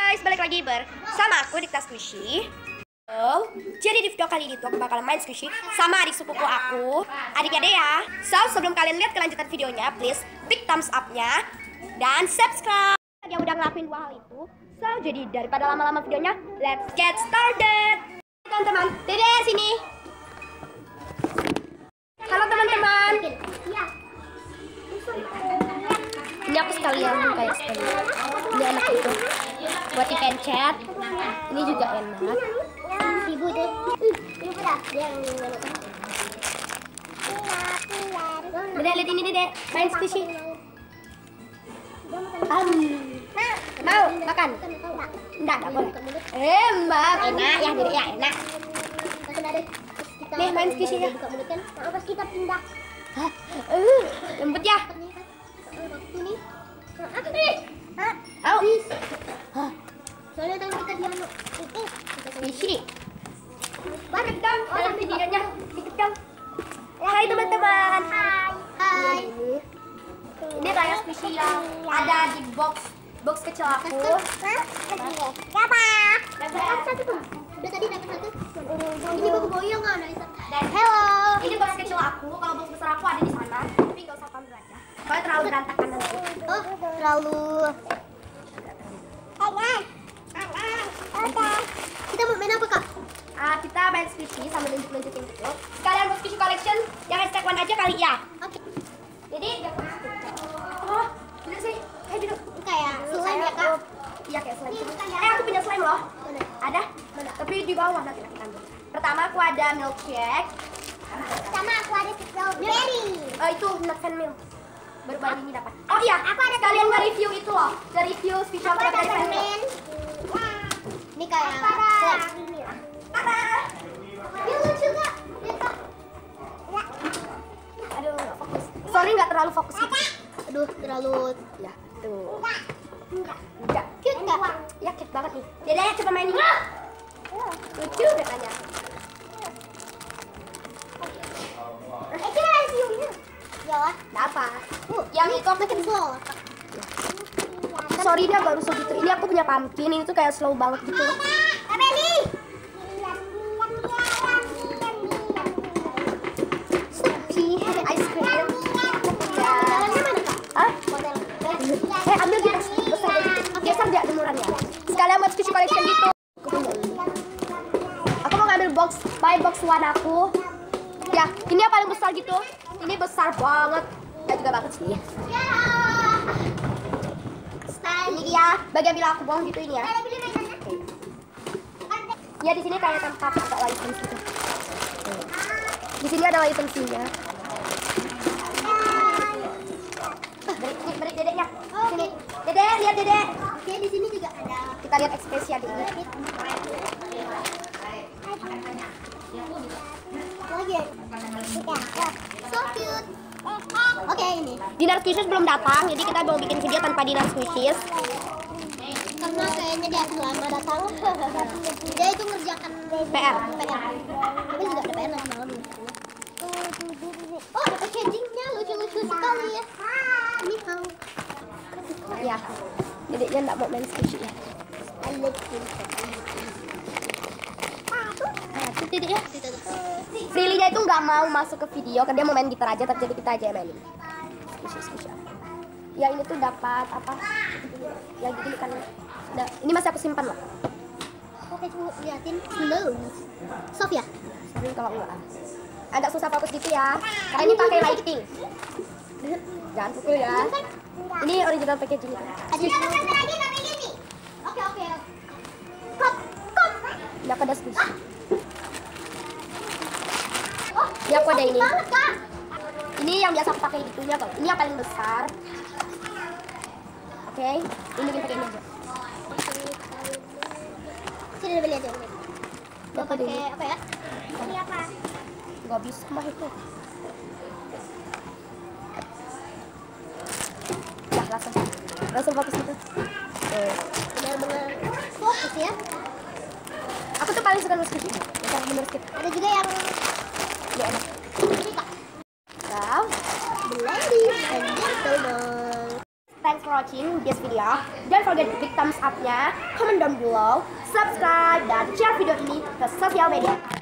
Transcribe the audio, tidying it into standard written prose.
guys, balik lagi bersama aku Dikta Squishy. Jadi di video kali ini tuh aku bakalan main squishy sama adik sepupu aku, adiknya Dea. So sebelum kalian lihat kelanjutan videonya, please big thumbs up-nya dan subscribe. Dia udah ngelakuin dua hal itu. So jadi daripada lama-lama videonya, let's get started. Teman-teman, Dede sini. Halo teman-teman. Ini aku sekalian kayak sekali. Ini enak itu buat dipencet. Ini juga enak. Ibu deh. Ibu dah. Dede lihat ini Dede, main squishy. Mau makan? Enggak boleh. Mbak, enak ya Dede ya, enak. Nih main squishy ya. Pas kita pindah. Lembut ya. Ini. Apa nih? Au. Soalnya tadi kita diam itu. Squishy. Balik dong, dalam videonya. Dikit dong. Hai teman-teman. Hai. Ini kayak squishy yang ada di box kecil aku. Siapa? Dapat satu tuh. Udah tadi dapat satu. Ini baru boyong nggak ada. Dan Hello. ini box kecil aku. Kalau box besar aku ada di sana. Tapi nggak usah pamer aja. Soalnya terlalu berantakan nanti. Oh, terlalu. Kita mau main apa kak? Kita main squishy sambil nunjukin itu. Sekalian buat squishy collection yang hashtag one aja kali ya. Oke. Jadi oh, duduk sih. Duduk. Kayak slime ya kak? Iya kayak slime. Aku punya slime loh. Ada? Tapi di bawah nanti kita ambil. Pertama aku ada milkshake. Sama aku ada strawberry. Itu nut and milk. Baru-baru ini dapat. Oh iya, aku ada kalian nge-review itu loh. Nge-review special Aku ada dari permen. Ini kayak slime. Dia lucu kak. Aduh, nggak fokus. Sorry nggak terlalu fokus gitu. Aduh, terlalu. Ya, tuh. Enggak. Cute nggak? Ya, cute banget nih. Dede, ayo coba main ini. Lucu katanya. Kita review-nya. Ya. Dapat. Yang itu aku Makin slow. sorry dia baru segitu. Ini aku punya pumpkin. Ini tuh kayak slow banget gitu. Abeli. Ice cream. Jalannya mana kak? Hah? Model. Ambil gitu. Besar gitu. Geser dia jemurannya. Sekalian buat squishy collection gitu. Aku mau ngambil box one aku. Ya, ini yang paling besar gitu. Ini besar banget. Ya juga banget sih. Ini dia. Bagian bila aku buang gitu ini ya. Ya di sini kayak tempat ada license gitu. Di sini ada license-nya. Beri dedeknya. Sini. Dede, lihat Dede. Oke, di sini juga ada. Kita lihat ekspresi adik ini. Lagi. So cute. Oke, ini. Dinar Squishies belum datang, jadi kita mau bikin video tanpa Dinar Squishies. Karena kayaknya dia lama datang. Dia itu ngerjakan PR. Tapi juga ada PR nanti malam. Oh, ada packagingnya lucu-lucu sekali ya. Ini tahu. Ya, dedeknya nggak mau main squishy ya. Itu dedeknya. Prilly-nya itu nggak mau masuk ke video, karena dia mau main gitar aja, tapi jadi kita aja yang mainin. Squishy. Ya ini tuh dapat apa? Yang gini kan. Nah, ini masih aku simpan loh. Oke, coba liatin dulu. Soft ya? Sorry kalau enggak. Agak susah fokus gitu ya, karena ini pakai lighting. Jangan pukul ya. Ini original packagingnya. Ada lagi tapi gini. Oke. Kop. Ini aku ada squishy. Ini aku ada ini. Banget, Kak. Ini yang biasa aku pakai itunya kok. Ini yang paling besar. Oke, ini bikin pakai ini aja. Sini beli aja. Mau Apa pakai dulu? apa ya? Ini apa? Gak bisa mah itu. Ya langsung fokus gitu. Benar-benar fokus ya. Aku tuh paling suka squishy. Yang bener skip. Ada juga yang Dia enak. ini kak. Wow. Blending and gentleman. Thanks for watching this video. ya. Don't forget big thumbs up-nya, comment down below, subscribe, dan share video ini ke sosial media.